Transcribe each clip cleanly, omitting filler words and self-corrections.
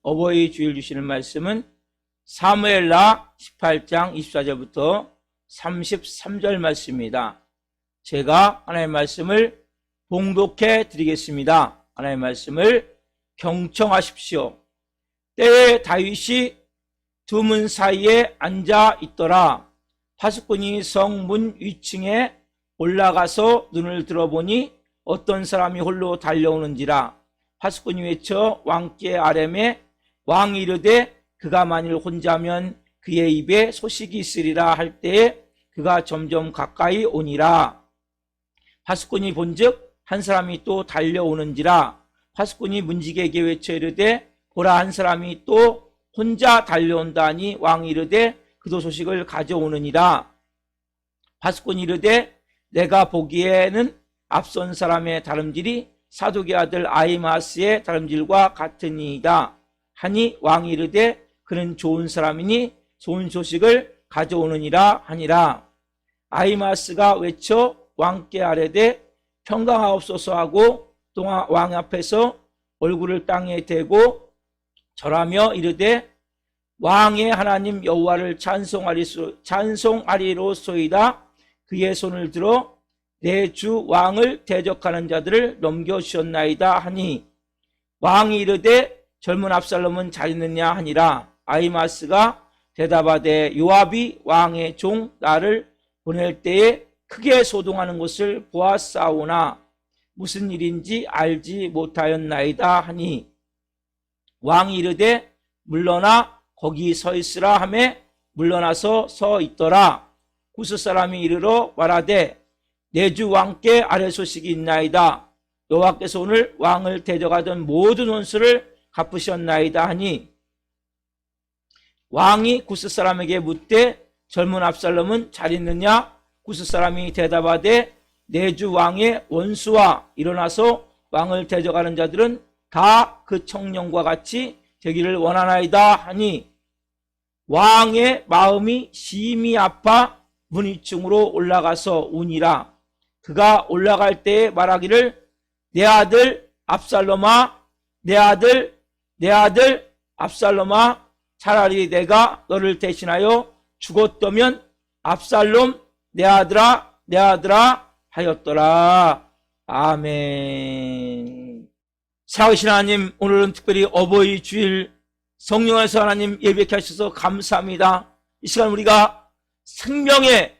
어버이 주일 주시는 말씀은 사무엘하 18장 24절부터 33절 말씀입니다. 제가 하나님의 말씀을 봉독해 드리겠습니다. 하나님의 말씀을 경청하십시오. 때에 다윗이 두 문 사이에 앉아 있더라. 파수꾼이 성문 위층에 올라가서 눈을 들어보니 어떤 사람이 홀로 달려오는지라. 파수꾼이 외쳐 왕께 아뢰매 왕이 이르되 그가 만일 혼자면 그의 입에 소식이 있으리라 할 때에 그가 점점 가까이 오니라. 파수꾼이 본즉 한 사람이 또 달려오는지라. 파수꾼이 문지기에게 외쳐 이르되 보라, 한 사람이 또 혼자 달려온다니 왕이 이르되 그도 소식을 가져오느니라. 파수꾼이 이르되 내가 보기에는 앞선 사람의 다름질이 사독의 아들 아히마스의 다름질과 같으니이다 하니 왕이 이르되 그는 좋은 사람이니 좋은 소식을 가져오느니라 하니라. 아히마스가 외쳐 왕께 아뢰되 평강하옵소서 하고 또 왕 앞에서 얼굴을 땅에 대고 절하며 이르되 왕의 하나님 여호와를 찬송하리로소이다. 그의 손을 들어 내 주 왕을 대적하는 자들을 넘겨주셨나이다 하니 왕이 이르되 젊은 압살롬은 잘 있느냐 하니라. 아히마스가 대답하되 요압이 왕의 종 나를 보낼 때에 크게 소동하는 것을 보았사오나 무슨 일인지 알지 못하였나이다 하니 왕이 이르되 물러나 거기 서 있으라 하매 물러나서 서 있더라. 구스 사람이 이르러 말하되 내 주 왕께 아뢰 소식이 있나이다. 여호와께서 오늘 왕을 대적하던 모든 원수를 갚으셨나이다 하니 왕이 구스 사람에게 묻되 젊은 압살롬은 잘 있느냐? 구스 사람이 대답하되 내 주 왕의 원수와 일어나서 왕을 대적하는 자들은 다 그 청년과 같이 되기를 원하나이다 하니 왕의 마음이 심히 아파 문 위층으로 올라가서 우니라. 그가 올라갈 때에 말하기를 내 아들 압살롬아, 내 아들 압살롬아, 차라리 내가 너를 대신하여 죽었다면 압살롬 내 아들아 하였더라. 아멘. 사랑하신 하나님, 오늘은 특별히 어버이 주일 성령 안에서 하나님 예배케 하셔서 감사합니다. 이 시간 우리가 생명의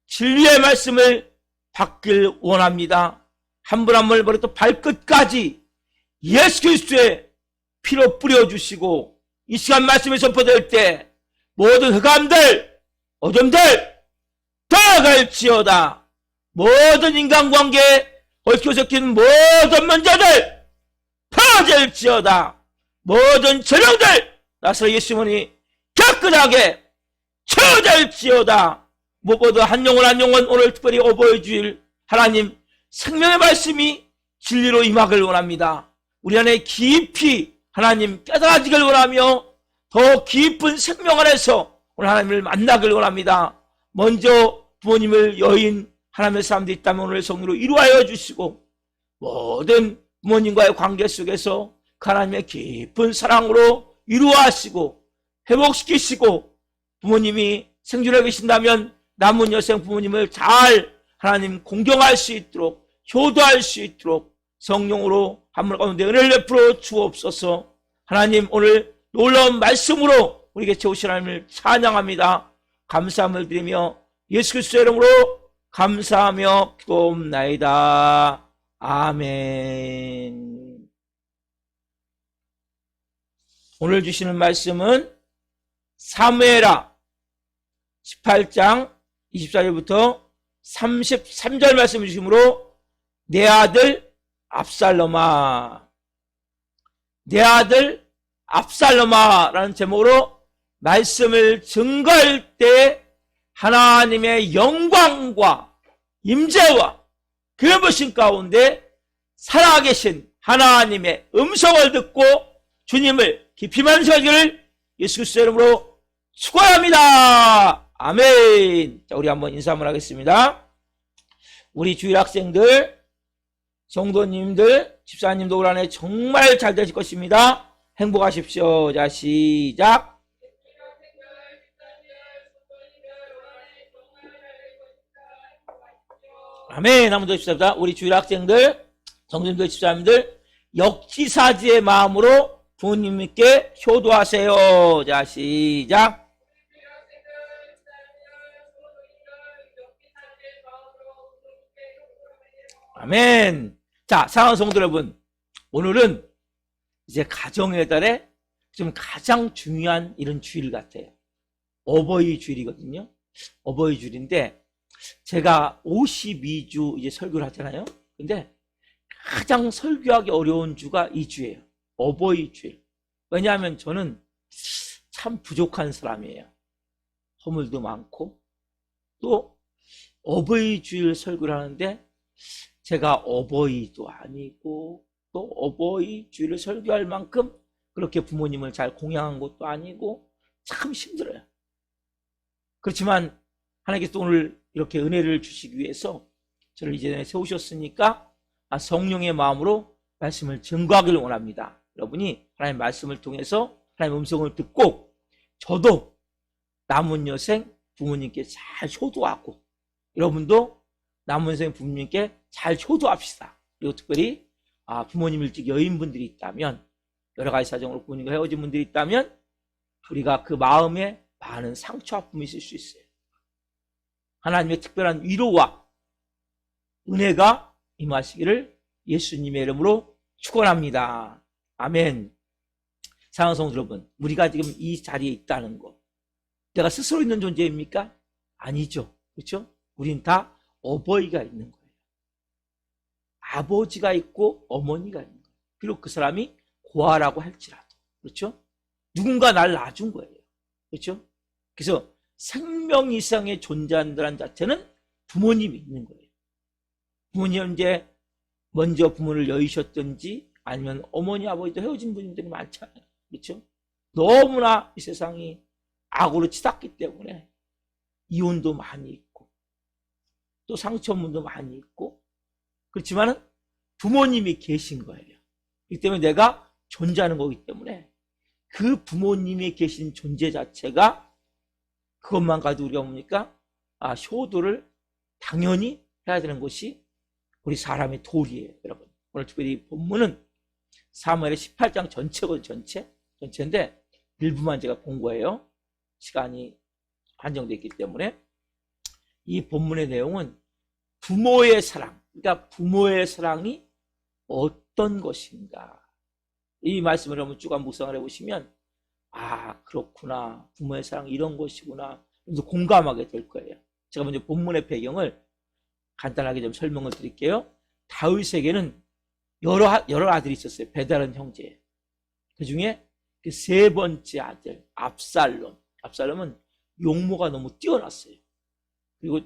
진리의 말씀을 받길 원합니다. 한 분 한 분을 버려도 발끝까지 예수 그리스도의 피로 뿌려주시고 이 시간 말씀이 선포될 때 모든 흑암들, 어둠들 떠나갈지어다. 모든 인간관계에 얽혀 섞인 모든 문제들 퍼질지어다. 모든 전령들 나서 예수님이 깨끗하게 쳐질지어다. 무엇보다 한 영혼 오늘 특별히 어버이 주일 하나님 생명의 말씀이 진리로 임하길 원합니다. 우리 안에 깊이 하나님 깨달아지길 원하며 더 깊은 생명 안에서 오늘 하나님을 만나길 원합니다. 먼저 부모님을 여인 하나님의 사람들이 있다면 오늘 성령으로 이루하여 주시고 모든 부모님과의 관계 속에서 하나님의 깊은 사랑으로 이루하시고 회복시키시고 부모님이 생존하고 계신다면 남은 여생 부모님을 잘 하나님 공경할 수 있도록 효도할 수 있도록 성령으로 한 분 가운데 은혜를 베풀어 주옵소서. 하나님 오늘 놀라운 말씀으로 우리에게 채우신 하나님을 찬양합니다. 감사함을 드리며 예수 그리스도의 이름으로 감사하며 기도옵나이다. 아멘. 오늘 주시는 말씀은 사무엘하 18장 24절부터 33절 말씀 주시므로 내 아들 압살롬아, 내 아들 압살롬아 라는 제목으로 말씀을 증거할 때 하나님의 영광과 임재와 그런 보신 가운데 살아계신 하나님의 음성을 듣고 주님을 깊이 만나기를 예수 그리스도의 이름으로 축원합니다. 아멘. 자, 우리 한번 인사 한번 하겠습니다. 우리 주일 학생들, 성도님들, 집사님도 올 한해 정말 잘 되실 것입니다. 행복하십시오. 자, 시작. 아멘. 한번 더 합시다. 우리 주일 학생들, 성도님들, 집사님들, 역지사지의 마음으로 부모님께 효도하세요. 자, 시작. 아멘. 자, 사랑하는 성도 여러분, 오늘은 이제 가정의 달에 좀 가장 중요한 이런 주일 같아요. 어버이 주일이거든요. 어버이 주일인데 제가 52주 이제 설교를 하잖아요. 근데 가장 설교하기 어려운 주가 이 주예요. 어버이 주일. 왜냐하면 저는 참 부족한 사람이에요. 허물도 많고 또 어버이 주일 설교를 하는데 제가 어버이도 아니고 또 어버이 주일을 설교할 만큼 그렇게 부모님을 잘 공양한 것도 아니고 참 힘들어요. 그렇지만 하나님께서 오늘 이렇게 은혜를 주시기 위해서 저를 이전에 세우셨으니까 성령의 마음으로 말씀을 증거하기를 원합니다. 여러분이 하나님의 말씀을 통해서 하나님의 음성을 듣고 저도 남은 여생 부모님께 잘 효도하고 여러분도 남은 여생 부모님께 잘 효도합시다. 그리고 특별히 부모님 일찍 여인분들이 있다면 여러 가지 사정으로 부모님과 헤어진 분들이 있다면 우리가 그 마음에 많은 상처 아픔이 있을 수 있어요. 하나님의 특별한 위로와 은혜가 임하시기를 예수님의 이름으로 축원합니다. 아멘. 사랑하는 성도 여러분, 우리가 지금 이 자리에 있다는 거 내가 스스로 있는 존재입니까? 아니죠. 그렇죠? 우린 다 어버이가 있는 거예요. 아버지가 있고 어머니가 있는 거예요. 비록 그 사람이 고아라고 할지라도. 그렇죠? 누군가 날 낳아준 거예요. 그렇죠? 그래서 생명 이상의 존재한다는 자체는 부모님이 있는 거예요. 부모님 이제 먼저 부모를 여의셨든지 아니면 어머니 아버지도 헤어진 분들이 많잖아요. 그렇죠? 너무나 이 세상이 악으로 치닫기 때문에 이혼도 많이 있고 또 상처문도 많이 있고 그렇지만은 부모님이 계신 거예요. 그렇기 때문에 내가 존재하는 거기 때문에 그 부모님이 계신 존재 자체가 그것만 가지고 우리가 뭡니까? 효도를 당연히 해야 되는 것이 우리 사람의 도리예요, 여러분. 오늘 특별히 본문은 사무엘의 18장 전체거든요, 전체인데 일부만 제가 본 거예요. 시간이 한정되어 있기 때문에 이 본문의 내용은 부모의 사랑, 그러니까 부모의 사랑이 어떤 것인가 이 말씀을 한번 쭉 묵상을 해보시면 그렇구나, 부모의 사랑이 이런 것이구나 그래서 공감하게 될 거예요. 제가 먼저 본문의 배경을 간단하게 좀 설명을 드릴게요. 다윗에게는 여러 아들이 있었어요. 배다른 형제. 그 중에 그 세 번째 아들 압살롬은 용모가 너무 뛰어났어요. 그리고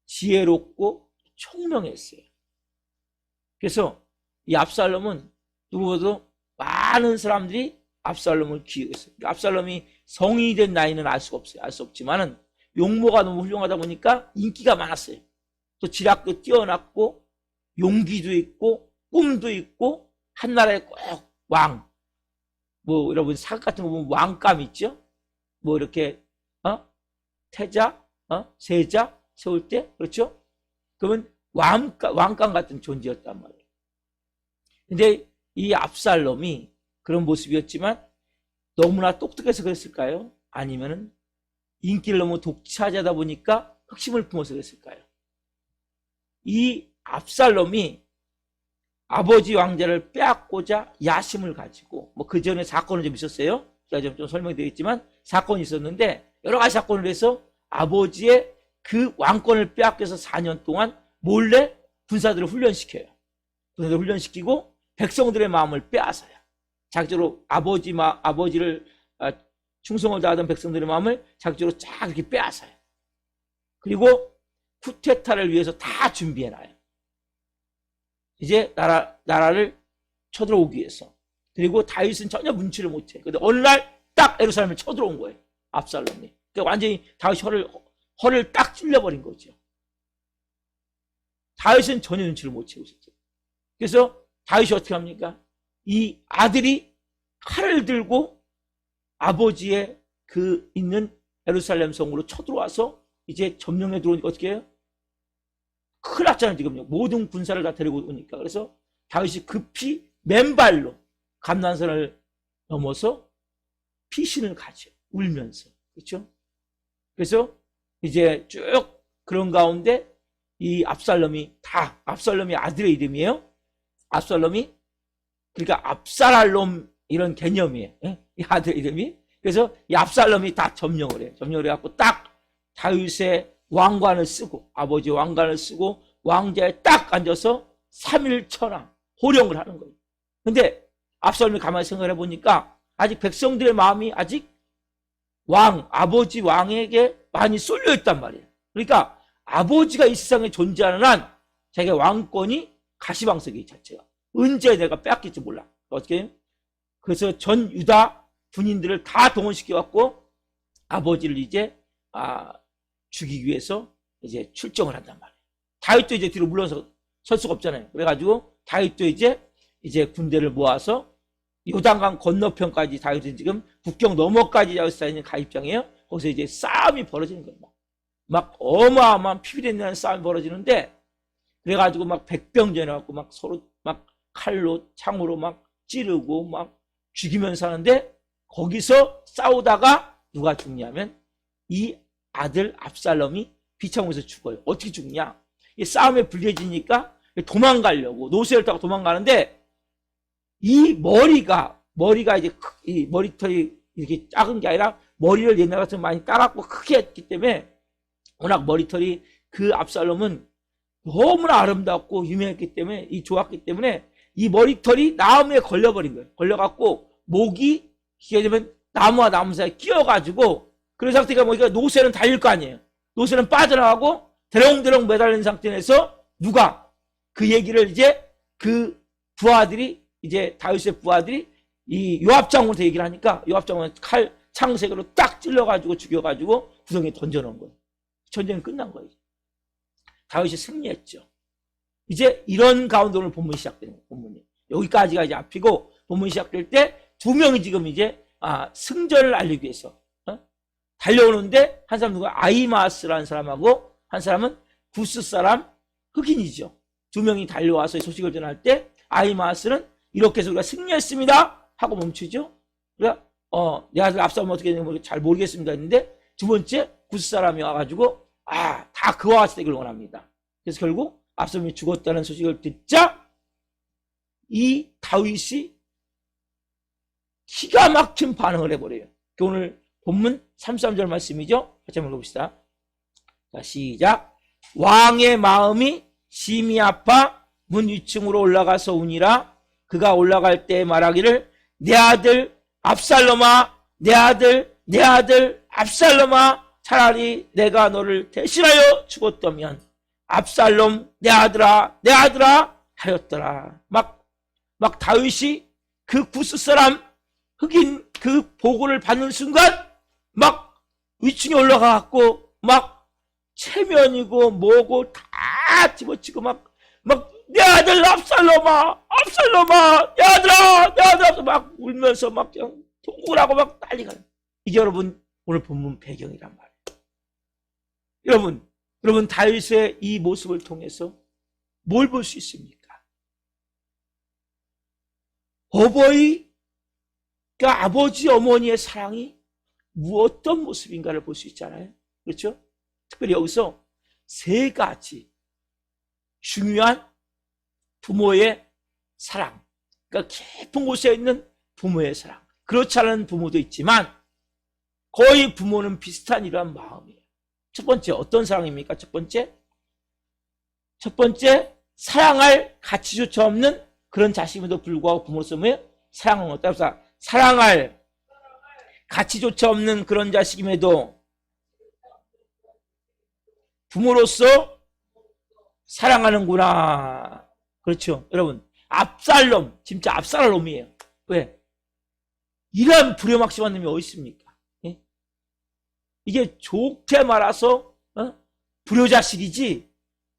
지혜롭고 총명했어요. 그래서 이 압살롬은 누구보다도 많은 사람들이 압살롬을 기억했어요. 압살롬이 성인이 된 나이는 알 수가 없어요. 알 수 없지만은 용모가 너무 훌륭하다 보니까 인기가 많았어요. 또 지략도 뛰어났고 용기도 있고 꿈도 있고 한나라의 꼭 왕. 여러분 사극 같은 거 보면 왕감 있죠? 이렇게 태자, 세자 세울 때 그렇죠? 그러면 왕감 같은 존재였단 말이에요. 근데 이 압살롬이 그런 모습이었지만 너무나 똑똑해서 그랬을까요? 아니면은 인기를 너무 독차지하다 보니까 흑심을 품어서 그랬을까요? 이 압살롬이 아버지 왕자를 빼앗고자 야심을 가지고 그 전에 사건은 좀 있었어요. 제가 좀 설명드리겠지만 사건이 있었는데 여러 가지 사건을 해서 아버지의 그 왕권을 빼앗겨서 4년 동안 몰래 군사들을 훈련시켜요. 군사들을 훈련시키고 백성들의 마음을 빼앗아요. 자기적으로 아버지를 충성을 다하던 백성들의 마음을 자기적으로 쫙 이렇게 빼앗아요. 그리고 쿠데타를 위해서 다 준비해놔요. 이제 나라를 쳐들어오기 위해서. 그리고 다윗은 전혀 문치를 못해. 근데 어느 날 딱 예루살렘을 쳐들어온 거예요. 압살롬이. 그러니까 완전히 다윗 허를 딱 찔려버린 거죠. 다윗은 전혀 눈치를 못 채고 있었죠. 그래서 다윗이 어떻게 합니까? 이 아들이 칼을 들고 아버지의 그 있는 예루살렘 성으로 쳐들어와서 이제 점령에 들어오니까 어떻게 해요? 큰일 났잖아요, 지금요. 모든 군사를 다 데리고 오니까. 그래서 다윗이 급히 맨발로 감난산을 넘어서 피신을 가죠. 울면서. 그렇죠? 그래서 이제 쭉 그런 가운데 이 압살롬이 아들의 이름이에요. 압살롬이, 그러니까 압살롬 이런 개념이에요. 이 아들 이름이. 그래서 이 압살롬이 다 점령을 해요. 점령을 해갖고 딱 다윗의 왕관을 쓰고, 아버지 왕관을 쓰고 왕자에 딱 앉아서 3일 천왕 호령을 하는 거예요. 근데 압살롬이 가만히 생각해 보니까 아직 백성들의 마음이 아직 아버지 왕에게 많이 쏠려 있단 말이에요. 그러니까 아버지가 이 세상에 존재하는 한 자기가 왕권이 가시방석이 자체가 언제 내가 뺏길지 몰라. 어떻게 해요? 그래서 전 유다 군인들을 다 동원시켜갖고 아버지를 이제 죽이기 위해서 이제 출정을 한단 말이에요. 다윗도 이제 뒤로 물러서 설 수가 없잖아요. 그래가지고 다윗도 이제 군대를 모아서 요단강 건너편까지, 다윗은 지금 국경 너머까지 다윗이 가 입장이에요. 거기서 이제 싸움이 벌어지는 거예요. 막 어마어마한 피비린내는 싸움이 벌어지는데, 그래가지고 막 백병전해갖고 막 서로 막 칼로 창으로 막 찌르고 막 죽이면서 하는데, 거기서 싸우다가 누가 죽냐면 이 아들 압살롬이 비창에서 죽어요. 어떻게 죽냐? 이 싸움에 불리해지니까 도망가려고 노새를 타고 도망가는데, 이 머리가 이제 이 머리털이 이렇게 작은 게 아니라 머리를 옛날 같으면 많이 따갖고 크게 했기 때문에, 워낙 머리털이 그 압살롬은 너무나 아름답고 유명했기 때문에, 좋았기 때문에 이 머리털이 나무에 걸려버린 거예요. 걸려갖고 목이 이게 되면 나무와 나무 사이에 끼어가지고, 그런 상태가 뭐니까 노새는 달릴 거 아니에요. 노새는 빠져나가고 대롱대롱 매달린 상태에서 누가 그 얘기를 이제 그 부하들이, 이제 다윗의 부하들이 이 요압 장군한테 얘기를 하니까 요압 장군은 칼 창색으로 딱 찔러가지고 죽여가지고 구덩이에 던져놓은 거예요. 전쟁이 끝난 거예요. 다윗이 승리했죠. 이제 이런 가운데 오늘 본문이 시작되는 거예요. 본문이 여기까지가 이제 앞이고, 본문이 시작될 때 두 명이 지금 이제 승전을 알리기 위해서 달려오는데, 한 사람 누가 아히마스라는 사람하고 한 사람은 구스 사람 흑인이죠. 두 명이 달려와서 소식을 전할 때 아히마스는 이렇게 해서 우리가 승리했습니다 하고 멈추죠. 그러니까 내 아들 압살롬 어떻게 되는지 잘 모르겠습니다 했는데, 두 번째 구스 사람이 와가지고 다 그와 같이 되길 원합니다. 그래서 결국 압살롬이 죽었다는 소식을 듣자 이 다윗이 기가 막힌 반응을 해버려요. 오늘 본문 33절 말씀이죠. 같이 한번 읽어봅시다. 자, 시작. 왕의 마음이 심히 아파 문 위층으로 올라가서 우니라. 그가 올라갈 때 말하기를, 내 아들 압살롬아, 내 아들 압살롬아, 차라리 내가 너를 대신하여 죽었다면 압살롬 내 아들아 하였더라. 막 다윗이 그 구스 사람 흑인 그 보고를 받는 순간 막 위층에 올라가갖고 막 체면이고 뭐고 다 집어치고 막 내 아들 압살롬아, 내 아들아 막 울면서 막 그냥 통곡을 하고 막 난리가 나요. 이게 여러분 오늘 본문 배경이란 말이에요. 여러분 다윗의 이 모습을 통해서 뭘 볼 수 있습니까? 그러니까 아버지 어머니의 사랑이 어떤 모습인가를 볼 수 있잖아요. 그렇죠? 특별히 여기서 세 가지 중요한 부모의 사랑, 그러니까 깊은 곳에 있는 부모의 사랑, 그렇지 않은 부모도 있지만 거의 부모는 비슷한 이러한 마음이에요. 첫 번째 어떤 사랑입니까? 첫 번째 사랑할 가치조차 없는 그런 자식임에도 불구하고 부모로서 뭐예요? 사랑하는 것. 따라서 사랑할 가치조차 없는 그런 자식임에도 부모로서 사랑하는구나. 그렇죠. 여러분, 압살롬, 진짜 압살롬이에요. 왜? 이런 불효막심한 놈이 어디 있습니까? 예? 이게 좋게 말아서 불효자식이지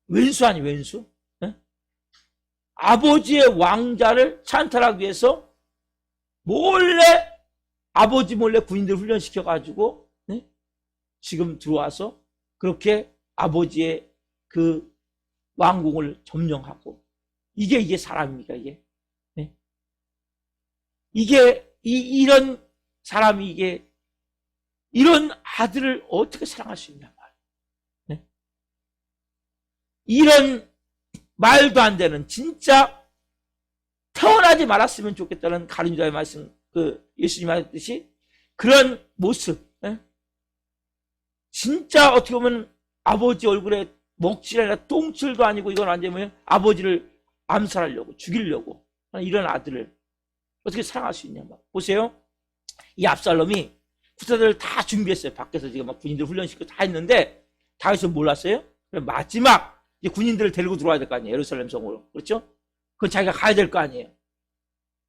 왼수 아니 왼수? 예? 아버지의 왕자를 찬탈하기 위해서 몰래 아버지 몰래 군인들 훈련시켜가지고 네? 지금 들어와서 그렇게 아버지의 그 왕궁을 점령하고 이게 사람입니까 이게? 네? 이게 이런 사람이 이게 이런 아들을 어떻게 사랑할 수 있냐 말이에요. 네? 이런 말도 안 되는 진짜 태어나지 말았으면 좋겠다는 가룟 유다의 말씀 그 예수님 하셨듯이 그런 모습 네? 진짜 어떻게 보면 아버지 얼굴에 먹칠이 아니라 똥칠도 아니고 이건 완전히 아버지를 암살하려고 죽이려고 이런 아들을 어떻게 사랑할 수 있냐 말이에요. 보세요. 이 압살롬이 군사들을 다 준비했어요. 밖에서 지금 막 군인들 훈련시키고 다 했는데 다윗은 몰랐어요. 마지막 이제 군인들을 데리고 들어와야 될 거 아니에요. 예루살렘 성으로. 그렇죠? 그건 자기가 가야 될 거 아니에요.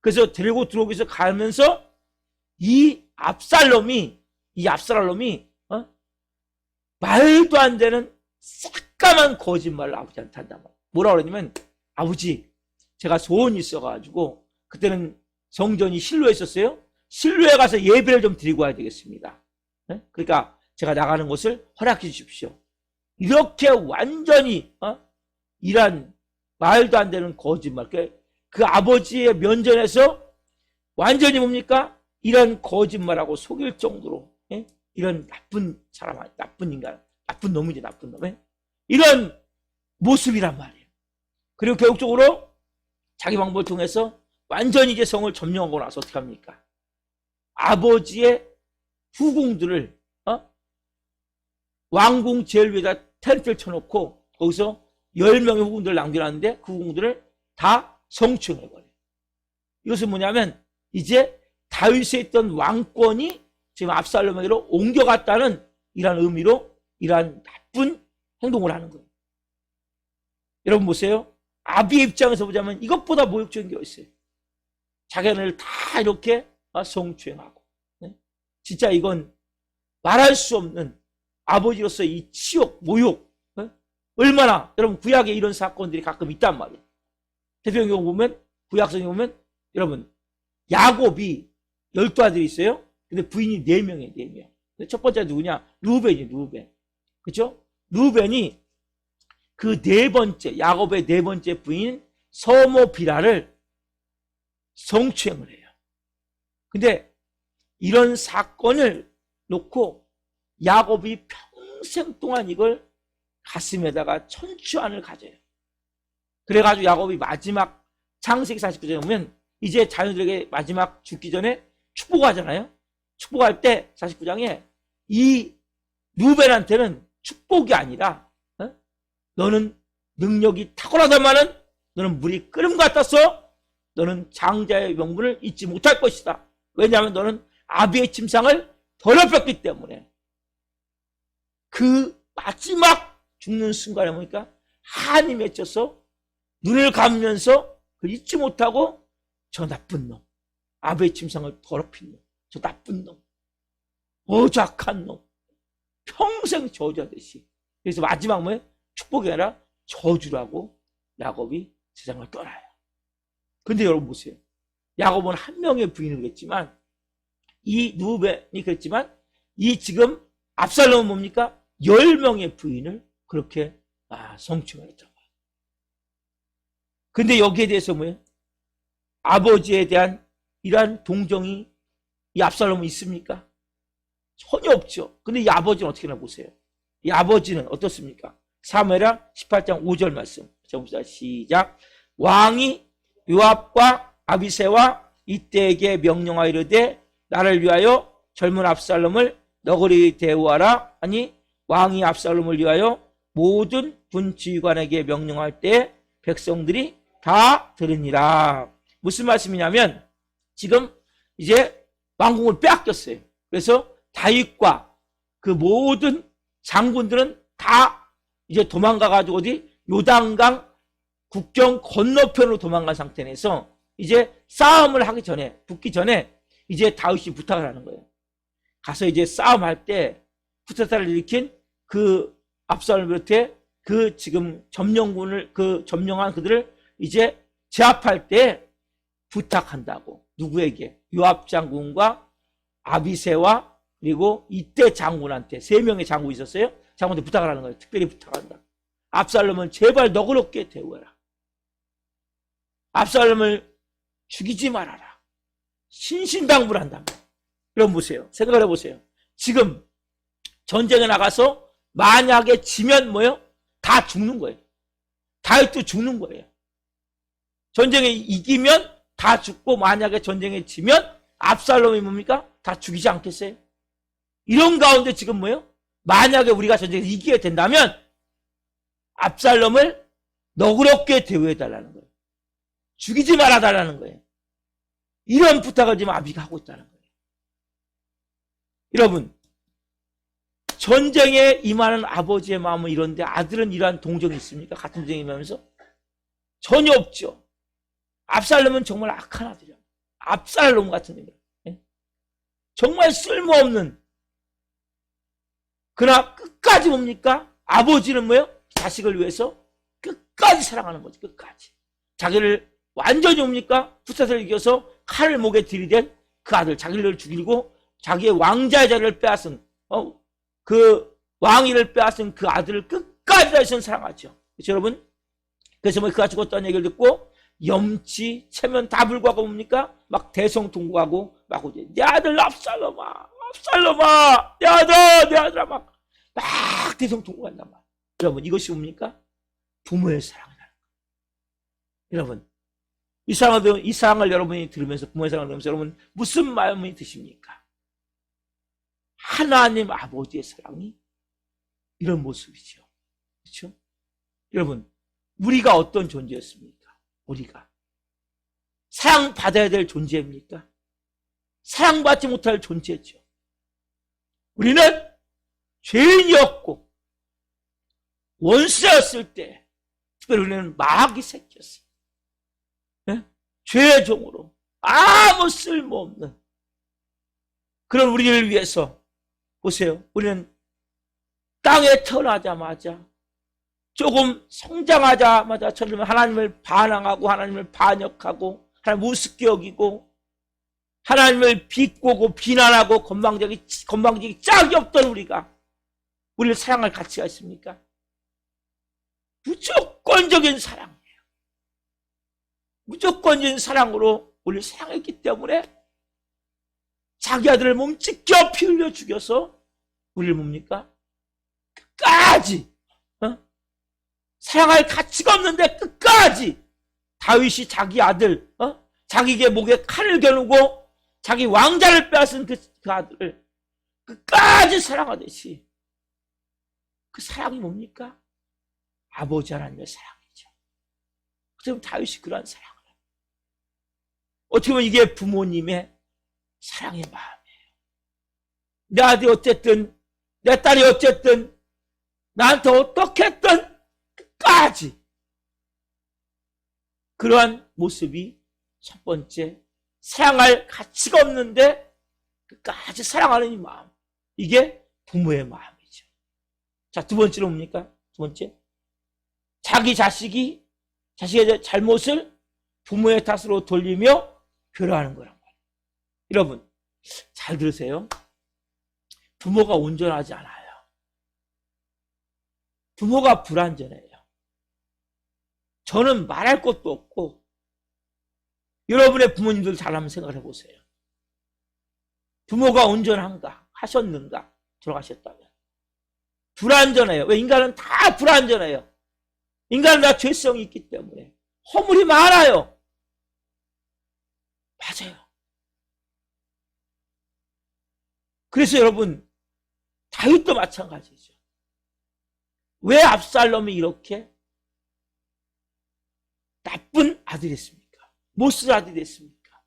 그래서 데리고 들어오기 위해서 가면서 이 압살롬이 말도 안 되는 새까만 거짓말을 아버지한테 한단 말이에요. 뭐라 그러냐면 아버지 제가 소원이 있어가지고 그때는 성전이 실로에 있었어요. 실로에 가서 예배를 좀 드리고 와야 되겠습니다. 그러니까 제가 나가는 곳을 허락해 주십시오. 이렇게 완전히 이런 말도 안 되는 거짓말 그 아버지의 면전에서 완전히 뭡니까? 이런 거짓말하고 속일 정도로 이런 나쁜 사람, 나쁜 인간, 나쁜 놈이지 나쁜 놈 이런 모습이란 말이에요. 그리고 결국적으로 자기 방법을 통해서 완전히 이제 성을 점령하고 나서 어떻게 합니까? 아버지의 후궁들을 왕궁 제일 위에다 텐트를 쳐놓고 거기서 10명의 후궁들을 남겨놨는데 그 후궁들을 다 성추행해버려요. 이것은 뭐냐면 이제 다윗에 있던 왕권이 지금 압살롬에게로 옮겨갔다는 이런 의미로 이러한 나쁜 행동을 하는 거예요. 여러분 보세요. 아비의 입장에서 보자면 이것보다 모욕적인 게 있어요. 자기네를 다 이렇게 성추행하고 진짜 이건 말할 수 없는 아버지로서 이 치욕, 모욕 얼마나 여러분 구약에 이런 사건들이 가끔 있단 말이에요. 대표적인 경우 보면 구약성에 보면 여러분 야곱이 12아들이 있어요. 근데 부인이 4명이에요. 4명. 첫 번째 누구냐? 루벤이 루벤. 그렇죠? 루벤이 그 4번째 야곱의 4번째 부인 서모 비라를 성추행을 해요. 근데 이런 사건을 놓고 야곱이 평생 동안 이걸 가슴에다가 천추안을 가져요. 그래가지고 야곱이 마지막 창세기 49장에 보면 이제 자녀들에게 마지막 죽기 전에 축복하잖아요. 축복할 때 49장에 이 루벤한테는 축복이 아니라 너는 능력이 탁월하다마는 너는 물이 끓음 같아서 너는 장자의 명분을 잊지 못할 것이다. 왜냐하면 너는 아비의 침상을 더럽혔기 때문에. 그 마지막 죽는 순간에 보니까 한이 맺혀서 눈을 감으면서 그 잊지 못하고 저 나쁜 놈, 아비의 침상을 더럽힌 놈, 저 나쁜 놈, 어작한 놈, 평생 저주하듯이. 그래서 마지막 뭐예요? 축복이 아니라 저주라고 야곱이 세상을 떠나요. 근데 여러분 보세요. 야곱은 한 명의 부인을 그랬지만 이 누벤이 그랬지만 이 지금 압살롬은 뭡니까? 10명의 부인을 그렇게 성추행을 했단 말이에요. 근데 여기에 대해서 뭐예요? 아버지에 대한 이러한 동정이 이 압살롬은 있습니까? 전혀 없죠. 근데 이 아버지는 어떻게 나 보세요. 이 아버지는 어떻습니까? 사무엘하 18장 5절 말씀. 자, 시작. 왕이 요압과 아비새와 이때에게 명령하여 이르되 나를 위하여 젊은 압살롬을 너그리 대우하라 하니 왕이 압살롬을 위하여 모든 군지휘관에게 명령할 때 백성들이 다 들으니라. 무슨 말씀이냐면 지금 이제 왕궁을 빼앗겼어요. 그래서 다윗과 그 모든 장군들은 다 이제 도망가가지고 어디 요단강 국경 건너편으로 도망간 상태에서 이제 싸움을 하기 전에 붙기 전에 이제 다윗이 부탁을 하는 거예요. 가서 이제 싸움할 때 쿠데타를 일으킨 그 압살롬을 비롯해 그 지금 점령군을 그 점령한 그들을 이제 제압할 때 부탁한다고. 누구에게? 요압 장군과 아비새와 그리고 이때 장군한테 3명의 장군이 있었어요. 장군한테 부탁을 하는 거예요. 특별히 부탁한다. 압살롬을 제발 너그럽게 대우해라. 압살롬을 죽이지 말아라. 신신당부를 한다. 그럼 보세요. 생각을 해보세요. 지금 전쟁에 나가서 만약에 지면 뭐예요? 다 죽는 거예요. 다윗도 죽는 거예요. 전쟁에 이기면 다 죽고 만약에 전쟁에 지면 압살롬이 뭡니까? 다 죽이지 않겠어요? 이런 가운데 지금 뭐예요? 만약에 우리가 전쟁에서 이기게 된다면 압살롬을 너그럽게 대우해달라는 거예요. 죽이지 말아달라는 거예요. 이런 부탁을 지금 아비가 하고 있다는 거예요. 여러분, 전쟁에 임하는 아버지의 마음은 이런데 아들은 이러한 동정이 있습니까? 같은 전쟁에 임하면서? 전혀 없죠. 압살롬은 정말 악한 아들이야. 압살롬 같은 놈이야. 정말 쓸모없는. 그러나 끝까지 뭡니까? 아버지는 뭐예요? 자식을 위해서 끝까지 사랑하는 거지. 끝까지. 자기를 완전히 뭡니까? 푸셋을 이겨서 칼을 목에 들이댄 그 아들, 자기를 죽이고 자기의 왕자의 자리를 빼앗은 그 왕위를 빼앗은 그 아들을 끝까지 다시는 사랑하죠. 그렇죠, 여러분? 그래서 뭐 그가 죽었다는 얘기를 듣고 염치, 체면 다 불구하고 뭡니까? 막 대성통곡하고 막 오지. 내 아들 압살롬아, 압살롬아, 내 아들, 내 아들아 막 대성통곡한단 말이야. 여러분, 이것이 뭡니까? 부모의 사랑이라는 거예요. 여러분, 이 사랑을 여러분이 들으면서, 부모의 사랑을 들으면서 여러분 무슨 마음이 드십니까? 하나님 아버지의 사랑이 이런 모습이죠. 그렇죠? 여러분, 우리가 어떤 존재였습니까? 우리가 사랑받아야 될 존재입니까? 사랑받지 못할 존재죠. 우리는 죄인이었고 원수였을 때 특별히 우리는 마귀 새끼였어요. 네? 죄의 종으로 아무 쓸모없는 그런 우리를 위해서 보세요. 우리는 땅에 태어나자마자 조금 성장하자마자 처럼 하나님을 반항하고 하나님을 반역하고 하나님을 우습게 여기고 하나님을 비꼬고 비난하고 건방지기 짝이 없던 우리가 우리를 사랑할 가치가 있습니까? 무조건적인 사랑이에요. 무조건적인 사랑으로 우리를 사랑했기 때문에 자기 아들을 몸찢겨 피 흘려 죽여서 우리를 뭡니까? 끝까지 사랑할 가치가 없는데 끝까지 다윗이 자기 아들 자기의 목에 칼을 겨누고 자기 왕자를 빼앗은 그 아들을 끝까지 사랑하듯이 그 사랑이 뭡니까? 아버지 하나님의 사랑이죠. 어떻게 보면 다윗이 그러한 사랑을 합니다. 어떻게 보면 이게 부모님의 사랑의 마음이에요. 내 아들이 어쨌든 내 딸이 어쨌든 나한테 어떻게 했든 끝까지 그러한 모습이 첫 번째 사랑할 가치가 없는데 끝까지 사랑하는 이 마음, 이게 부모의 마음이죠. 자, 두 번째로 뭡니까? 두 번째, 자기 자식의 잘못을 부모의 탓으로 돌리며 괴로워하는 거란 말이에요. 여러분 잘 들으세요. 부모가 온전하지 않아요. 부모가 불완전해요. 저는 말할 것도 없고 여러분의 부모님들 잘 한번 생각을 해보세요. 부모가 온전한가? 하셨는가? 돌아가셨다면 불완전해요. 왜? 인간은 다 불완전해요. 인간은 다 죄성이 있기 때문에 허물이 많아요. 맞아요. 그래서 여러분 다윗도 마찬가지죠. 왜 압살롬이 이렇게 나쁜 아들이 됐습니까? 못쓸 아들이 됐습니까?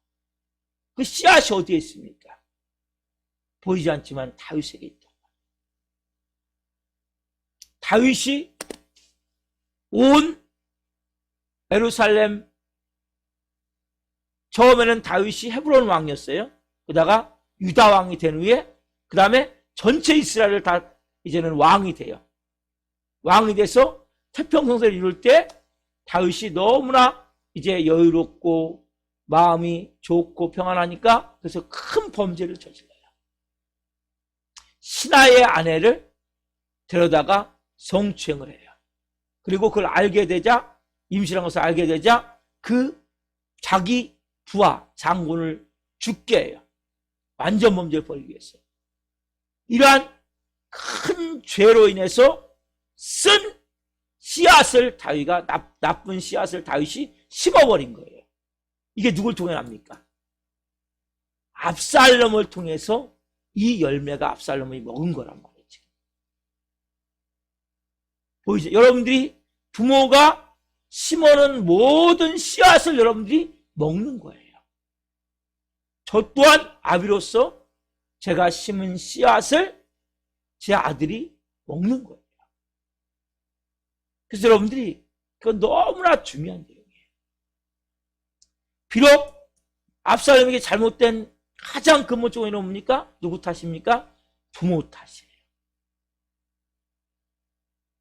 그 씨앗이 어디에 있습니까? 보이지 않지만 다윗에게 있다. 다윗이 온 예루살렘, 처음에는 다윗이 헤브론 왕이었어요. 그러다가 유다 왕이 된 후에 그 다음에 전체 이스라엘을 다 이제는 왕이 돼요. 왕이 돼서 태평성세를 이룰 때 다윗이 너무나 이제 여유롭고 마음이 좋고 평안하니까 그래서 큰 범죄를 저질러요. 신하의 아내를 데려다가 성추행을 해요. 그리고 그걸 알게 되자, 임신한 것을 알게 되자 그 자기 부하 장군을 죽게 해요. 완전 범죄를 벌이기 위해서. 이러한 큰 죄로 인해서 쓴 씨앗을 다윗가 나쁜 씨앗을 다윗이 심어버린 거예요. 이게 누굴 통해 납니까? 압살롬을 통해서 이 열매가 압살롬이 먹은 거란 말이죠. 보이죠? 여러분들이 부모가 심어놓은 모든 씨앗을 여러분들이 먹는 거예요. 저 또한 아비로서 제가 심은 씨앗을 제 아들이 먹는 거예요. 그래서 여러분들이 그건 너무나 중요한 내용이에요. 비록 압살롬에게 잘못된 가장 근본적인 원인은 뭡니까? 누구 탓입니까? 부모 탓이에요.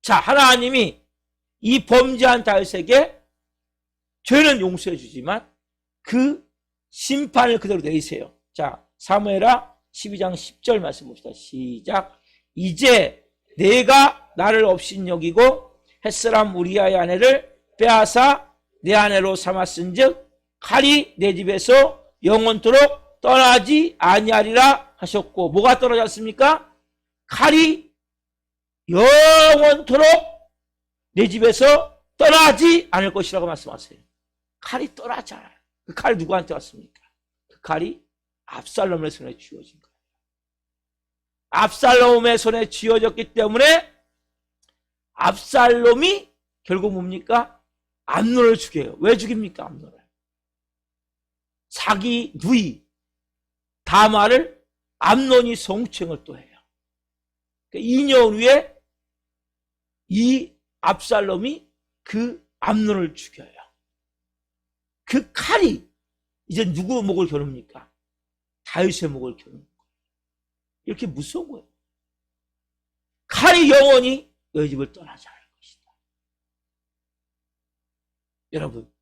자, 하나님이 이 범죄한 다윗에게 죄는 용서해 주지만 그 심판을 그대로 내리세요. 자, 사무엘하 12장 10절 말씀 봅시다. 시작. 이제 내가 나를 업신 여기고 햇사람 우리아의 아내를 빼앗아 내 아내로 삼았은즉 칼이 내 집에서 영원토록 떠나지 아니하리라 하셨고, 뭐가 떠나지 않습니까? 칼이 영원토록 내 집에서 떠나지 않을 것이라고 말씀하세요. 칼이 떠나지 않아요. 그 칼이 누구한테 왔습니까? 그 칼이 압살롬의 손에 쥐어진 거예요. 압살롬의 손에 쥐어졌기 때문에 압살롬이 결국 뭡니까? 암논을 죽여요. 왜 죽입니까? 암논을. 자기 누이 다말을 암논이 성추행을 또 해요. 2년 후에 이 압살롬이 그 암논을 죽여요. 그 칼이 이제 누구 목을 겨눕니까? 다윗의 목을 겨누는 거예요. 이렇게 무서운 거예요. 칼이 영원히 너희 집을 떠나지 않을 것이다. 여러분,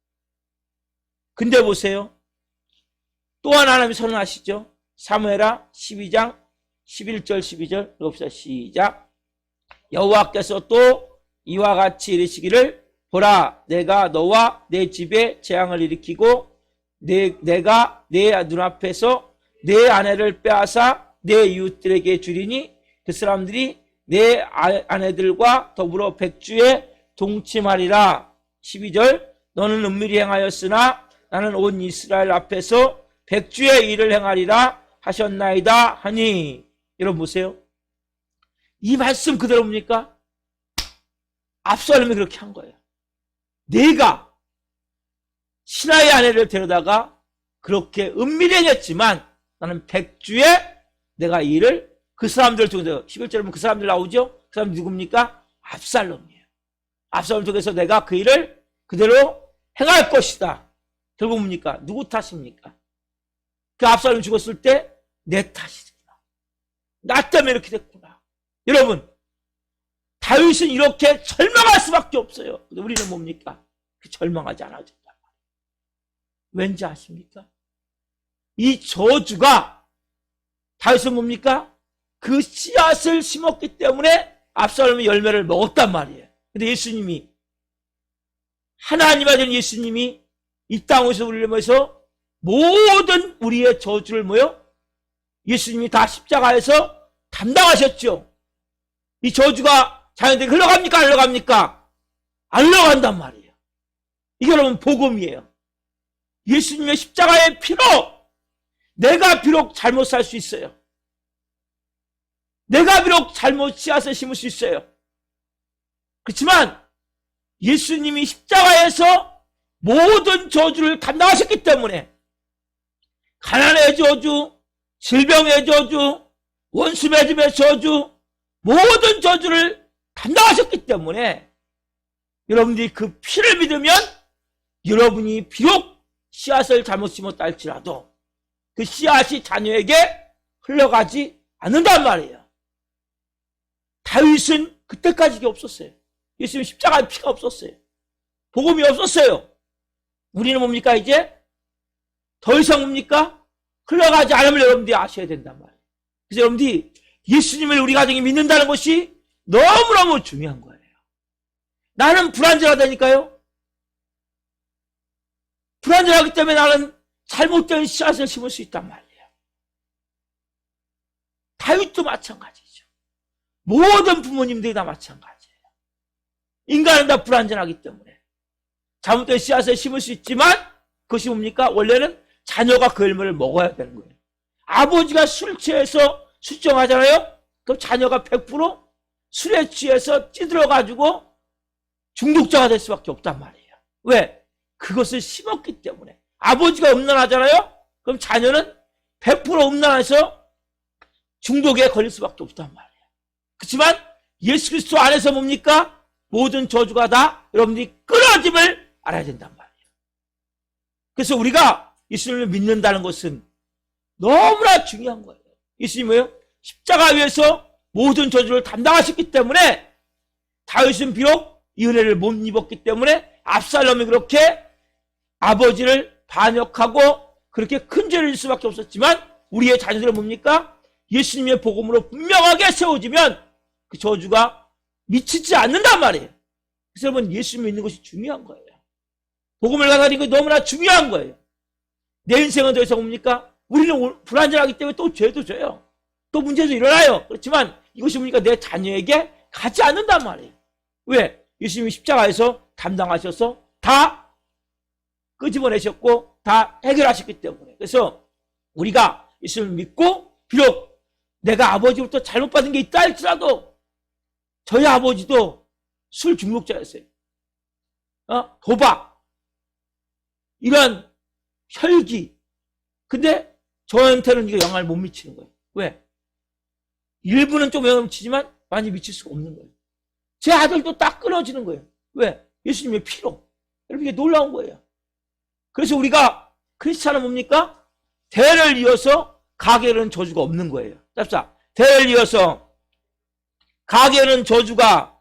근데 보세요. 또한 하나님이 선언하시죠. 사무엘하 12장 11절 12절 읽읍시다. 시작. 여호와께서 또 이와 같이 이르시기를 보라, 내가 너와 내 집에 재앙을 일으키고 내가 내 눈앞에서 내 아내를 빼앗아 내 이웃들에게 주리니 그 사람들이 내 아내들과 더불어 백주에 동침하리라. 12절. 너는 은밀히 행하였으나 나는 온 이스라엘 앞에서 백주의 일을 행하리라 하셨나이다 하니. 여러분 보세요. 이 말씀 그대로 뭡니까? 압살롬이 그렇게 한 거예요. 내가 신하의 아내를 데려다가 그렇게 은밀히 행했지만 나는 백주에 내가 이 일을 그 사람들을 통해서, 11절에 보면 그 사람들 나오죠? 그 사람이 누굽니까? 압살롬이에요. 압살롬을 통해서 내가 그 일을 그대로 행할 것이다. 결국 뭡니까? 누구 탓입니까? 그 압살롬이 죽었을 때 내 탓이구나. 나 때문에 이렇게 됐구나. 여러분, 다윗은 이렇게 절망할 수밖에 없어요. 근데 우리는 뭡니까? 절망하지 않아도 된다. 왠지 아십니까? 이 저주가 다윗은 뭡니까? 그 씨앗을 심었기 때문에 압살롬이 열매를 먹었단 말이에요. 근데 예수님이, 하나님 아들 예수님이 이 땅에서 우리를 위해서 모든 우리의 저주를 뭐요? 예수님이 다 십자가에서 담당하셨죠. 이 저주가 자연들이 흘러갑니까? 안 흘러갑니까? 안 흘러간단 말이에요. 이게 여러분 복음이에요. 예수님의 십자가의 피로 내가 비록 잘못 살 수 있어요. 내가 비록 잘못 씨앗을 심을 수 있어요. 그렇지만 예수님이 십자가에서 모든 저주를 담당하셨기 때문에 가난의 저주, 질병의 저주, 원수 맺음의 저주, 모든 저주를 담당하셨기 때문에 여러분들이 그 피를 믿으면 여러분이 비록 씨앗을 잘못 심었다 할지라도 그 씨앗이 자녀에게 흘러가지 않는단 말이에요. 다윗은 그때까지 이게 없었어요. 예수님 십자가에 피가 없었어요. 복음이 없었어요. 우리는 뭡니까? 이제 더 이상 뭡니까? 흘러가지 않음을 여러분들이 아셔야 된단 말이에요. 그래서 여러분들이 예수님을 우리 가정이 믿는다는 것이 너무너무 중요한 거예요. 나는 불안전하다니까요. 불안전하기 때문에 나는 잘못된 씨앗을 심을 수 있단 말이에요. 다윗도 마찬가지죠. 모든 부모님들이 다 마찬가지예요. 인간은 다 불안전하기 때문에 잘못된 씨앗을 심을 수 있지만 그것이 뭡니까? 원래는 자녀가 그 열매를 먹어야 되는 거예요. 아버지가 술 취해서 수정하잖아요. 그럼 자녀가 100% 술에 취해서 찌들어가지고 중독자가 될 수밖에 없단 말이에요. 왜? 그것을 심었기 때문에. 아버지가 음란하잖아요. 그럼 자녀는 100% 음란해서 중독에 걸릴 수밖에 없단 말이에요. 그렇지만 예수 그리스도 안에서 뭡니까? 모든 저주가 다 여러분들이 끊어짐을 알아야 된단 말이에요. 그래서 우리가 예수님을 믿는다는 것은 너무나 중요한 거예요. 예수님이 뭐예요? 십자가 위에서 모든 저주를 담당하셨기 때문에 다윗은 비록 이 은혜를 못 입었기 때문에 압살롬이 그렇게 아버지를 반역하고 그렇게 큰 죄를 질 수밖에 없었지만 우리의 자녀들은 뭡니까? 예수님의 복음으로 분명하게 세워지면 그 저주가 미치지 않는단 말이에요. 그래서 여러분 예수님을 믿는 것이 중요한 거예요. 복음을 가다니는 것이 너무나 중요한 거예요. 내 인생은 더 이상 뭡니까? 우리는 불안전하기 때문에 또 죄도 져요. 또 문제도 일어나요. 그렇지만 이것이 뭡니까? 내 자녀에게 가지 않는단 말이에요. 왜? 예수님이 십자가에서 담당하셔서 다 끄집어내셨고 다 해결하셨기 때문에. 그래서 우리가 예수님을 믿고 비록 내가 아버지로부터 잘못 받은 게 있다 할지라도 저희 아버지도 술 중독자였어요. 도박, 이런 혈기. 근데 저한테는 이게 영향을 못 미치는 거예요. 왜? 일부는 좀 영향을 미치지만 많이 미칠 수가 없는 거예요. 제 아들도 딱 끊어지는 거예요. 왜? 예수님의 피로. 여러분 이게 놀라운 거예요. 그래서 우리가 크리스찬은 뭡니까? 대를 이어서 가게는 저주가 없는 거예요. 자, 대를 이어서 가게는 저주가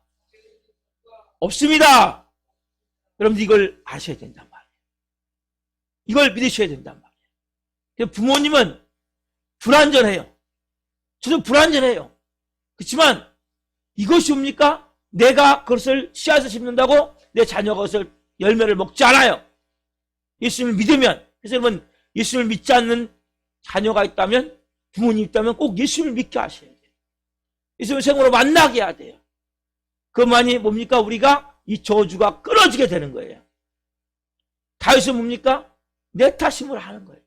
없습니다. 여러분들 이걸 아셔야 된단 말이에요. 이걸 믿으셔야 된단 말이에요. 부모님은 불안전해요. 저도 불안전해요. 그렇지만 이것이 뭡니까? 내가 그것을 씨앗을 심는다고 내 자녀가 그것을 열매를 먹지 않아요. 예수님을 믿으면. 그래서 여러분 예수님을 믿지 않는 자녀가 있다면, 부모님이 있다면 꼭 예수님을 믿게 하셔야 돼요. 예수님을 생으로 만나게 해야 돼요. 그만이 뭡니까? 우리가 이 저주가 끊어지게 되는 거예요. 다윗은 뭡니까? 내 탓임을 하는 거예요.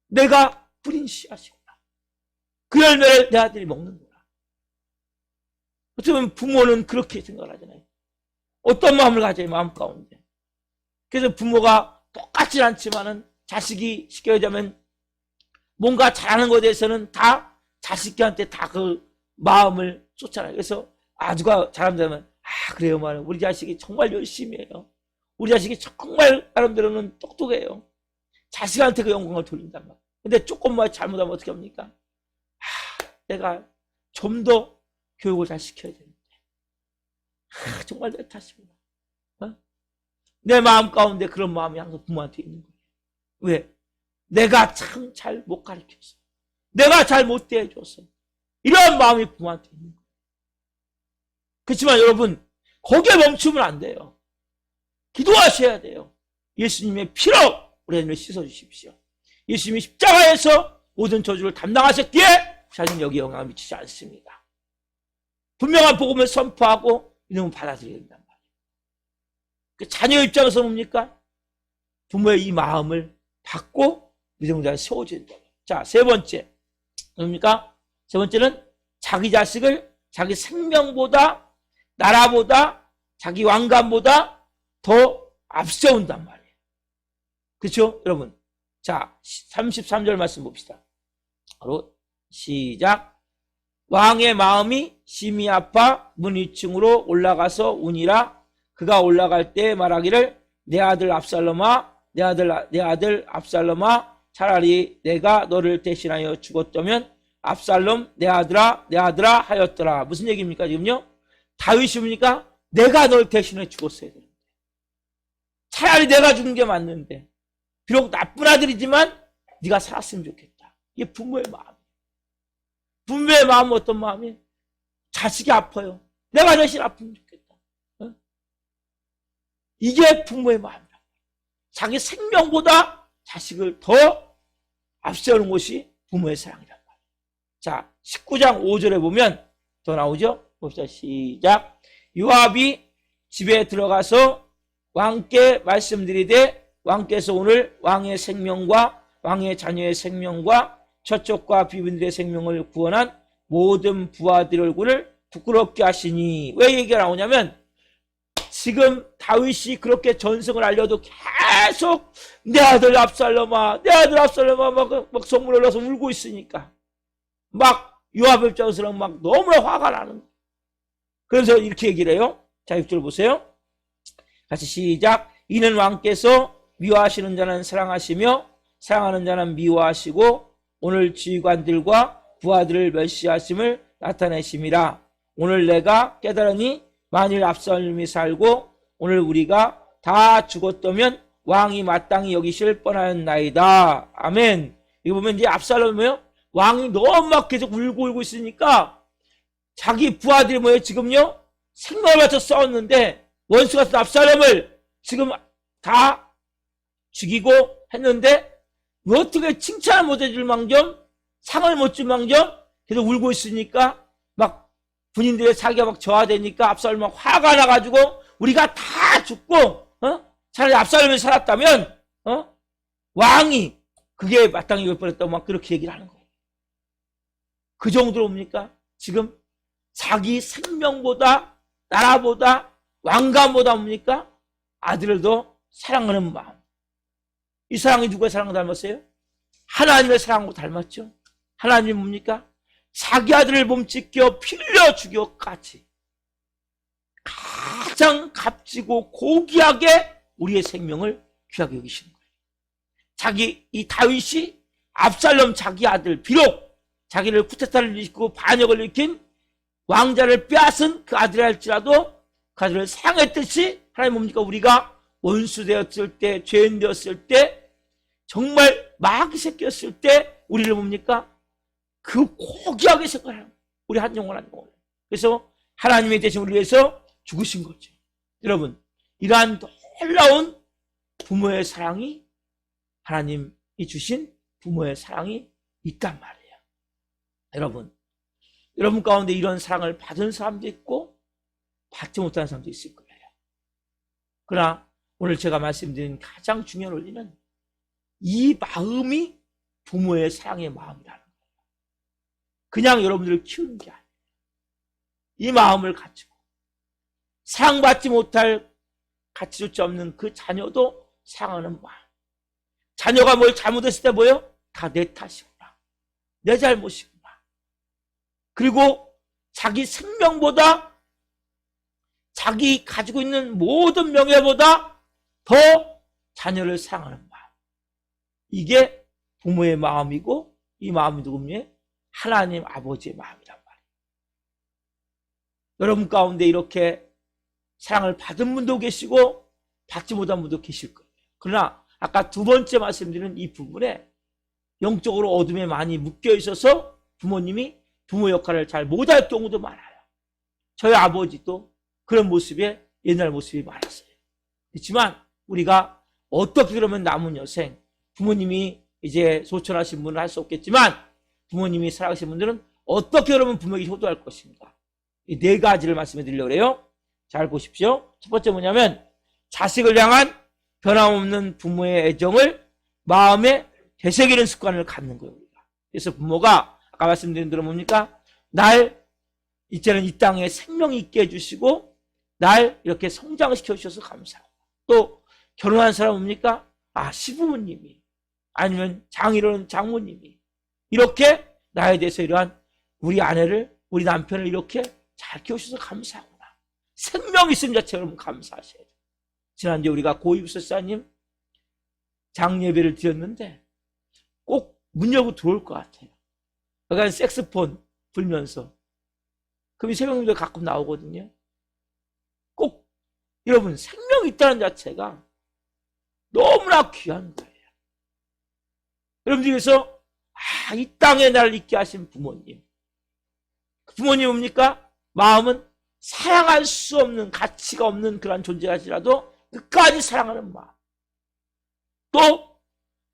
내가 뿌린 씨앗이구나. 그 열매를 내 아들이 먹는구나. 어떻게 보면 부모는 그렇게 생각을 하잖아요. 어떤 마음을 가져요? 마음 가운데. 그래서 부모가 똑같진 않지만은 자식이 쉽게 얘기하면 뭔가 잘하는 것에 대해서는 다 자식한테 다 그 마음을 쏟잖아요. 그래서 누가 잘한다면 그래요 말이에요. 우리 자식이 정말 열심히 해요. 우리 자식이 정말 나름대로는 똑똑해요. 자식한테 그 영광을 돌린단 말이에요. 근데 조금만 잘못하면 어떻게 합니까? 내가 좀 더 교육을 잘 시켜야 되는데 정말 내 탓입니다. 내 마음 가운데 그런 마음이 항상 부모한테 있는 거예요. 왜? 내가 참 잘 못 가르쳐서, 내가 잘 못 대해줘서, 이런 마음이 부모한테 있는 거예요. 그렇지만 여러분 거기에 멈추면 안 돼요. 기도하셔야 돼요. 예수님의 피로 우리 하나님을 씻어주십시오. 예수님이 십자가에서 모든 저주를 담당하셨기에 자신은 여기 영향을 미치지 않습니다. 분명한 복음을 선포하고 이놈을 받아들여야 된단 말이에요. 그 자녀 입장에서 뭡니까? 부모의 이 마음을 받고 믿음을 세워줘야 된다. 자, 세 번째 뭡니까? 세 번째는 자기 자식을 자기 생명보다, 나라보다, 자기 왕관보다 더 앞세운단 말이에요. 그렇죠? 여러분. 자, 33절 말씀 봅시다. 바로 시작. 왕의 마음이 심히 아파 문 위층으로 올라가서 우니라. 그가 올라갈 때 말하기를 내 아들 압살롬아, 내 아들 압살롬아, 차라리 내가 너를 대신하여 죽었다면 압살롬 내 아들아 하였더라. 무슨 얘기입니까 지금요? 다윗입니까? 내가 널 대신해 죽었어야 되는데, 차라리 내가 죽은 게 맞는데 비록 나쁜 아들이지만 네가 살았으면 좋겠다. 이게 부모의 마음이에요. 부모의 마음은 어떤 마음이에요? 자식이 아파요. 내가 대신 아프면 좋겠다. 어? 이게 부모의 마음이다. 자기 생명보다 자식을 더 앞세우는 것이 부모의 사랑이란 말이에요. 자, 19장 5절에 보면 더 나오죠? 봅시다. 시작. 요압이 집에 들어가서 왕께 말씀드리되 왕께서 오늘 왕의 생명과 왕의 자녀의 생명과 처족과 비빈들의 생명을 구원한 모든 부하들 얼굴을 부끄럽게 하시니. 왜 얘기가 나오냐면 지금 다윗이 그렇게 전승을 알려도 계속 내 아들 압살롬아, 내 아들 압살롬아 막 성문에 올라서 울고 있으니까 막 요압 입장에서는 막 너무나 화가 나는 거예요. 그래서 이렇게 얘기를 해요. 자, 6절 보세요. 같이 시작. 이는 왕께서 미워하시는 자는 사랑하시며 사랑하는 자는 미워하시고 오늘 지휘관들과 부하들을 멸시하심을 나타내심이라. 오늘 내가 깨달으니 만일 압살롬이 살고 오늘 우리가 다 죽었다면 왕이 마땅히 여기실 뻔하였나이다. 아멘. 이거 보면 이제 압살롬이요, 왕이 너무 막 계속 울고 있으니까 자기 부하들이 뭐예요? 지금요 생명을 바쳐 싸웠는데 원수 같은 압살롬을 지금 다 죽이고 했는데 어떻게 칭찬을 못 해줄 망정, 상을 못 줄 망정 계속 울고 있으니까 막 군인들의 사기가 막 저하되니까 압살롬이 막 화가 나가지고 우리가 다 죽고 차라리 압살롬이 살았다면 왕이 그게 마땅히 올 뻔했다고 막 그렇게 얘기를 하는 거예요. 그 정도로 뭡니까? 지금 자기 생명보다 나라보다 왕관보다 뭡니까? 아들을 더 사랑하는 마음. 이 사랑이 누구의 사랑과 닮았어요? 하나님의 사랑하고 닮았죠. 하나님이 뭡니까? 자기 아들을 몸찢겨 피 흘려 죽여까지 가장 값지고 고귀하게 우리의 생명을 귀하게 여기시는 거예요. 자기 이 다윗이 압살롬 자기 아들, 비록 자기를 쿠데타를 일으키고 반역을 일으킨 왕자를 빼앗은 그 아들이 할지라도 그 아들을 사랑했듯이 하나님 뭡니까? 우리가 원수 되었을 때, 죄인 되었을 때, 정말 마귀 새끼였을 때 우리를 뭡니까? 그 고귀하게 생각하는 거예요. 우리 한 영혼 한 영혼. 그래서 하나님이 대신 우리를 위해서 죽으신 거죠. 여러분, 이러한 놀라운 부모의 사랑이, 하나님이 주신 부모의 사랑이 있단 말이에요. 여러분 가운데 이런 사랑을 받은 사람도 있고 받지 못하는 사람도 있을 거예요. 그러나 오늘 제가 말씀드린 가장 중요한 원리는 이 마음이 부모의 사랑의 마음이라는 거예요. 그냥 여러분들을 키우는 게 아니에요. 이 마음을 가지고 사랑받지 못할 가치조차 없는 그 자녀도 사랑하는 마음. 자녀가 뭘 잘못했을 때 뭐예요? 다 내 탓이구나, 내 잘못이구나. 그리고 자기 생명보다 자기 가지고 있는 모든 명예보다 더 자녀를 사랑하는 마음. 이게 부모의 마음이고 이 마음이 누구냐? 하나님 아버지의 마음이란 말이에요. 여러분 가운데 이렇게 사랑을 받은 분도 계시고 받지 못한 분도 계실 거예요. 그러나 아까 두 번째 말씀드린 이 부분에 영적으로 어둠에 많이 묶여 있어서 부모님이 부모 역할을 잘 못할 경우도 많아요. 저희 아버지도 그런 모습에 옛날 모습이 많았어요. 그렇지만 우리가 어떻게 그러면 남은 여생, 부모님이 이제 소천하신 분은 할 수 없겠지만 부모님이 살아계신 분들은 어떻게 그러면 부모에게 효도할 것인가, 이 네 가지를 말씀해 드리려고 그래요. 잘 보십시오. 첫 번째 뭐냐면 자식을 향한 변함없는 부모의 애정을 마음에 되새기는 습관을 갖는 거예요. 우리가. 그래서 부모가 아까 말씀드린 대로 뭡니까? 날 이제는 이 땅에 생명 있게 해주시고 날 이렇게 성장시켜 주셔서 감사하고, 또 결혼한 사람 뭡니까? 시부모님이, 아니면 장인어른 장모님이 이렇게 나에 대해서 이러한 우리 아내를, 우리 남편을 이렇게 잘 키워주셔서 감사하구나. 생명 있음 자체가 여러분 감사하셔야 돼요. 지난주에 우리가 고입술사님 장예배를 드렸는데 꼭 문 열고 들어올 것 같아요. 약간 색스폰 불면서. 그럼 새벽님도 가끔 나오거든요. 꼭 여러분 생명이 있다는 자체가 너무나 귀한 거예요. 여러분들 그래서 이 땅에 나를 있게 하신 부모님. 그 부모님 뭡니까? 마음은 사랑할 수 없는, 가치가 없는 그런 존재일지라도 끝까지 사랑하는 마음. 또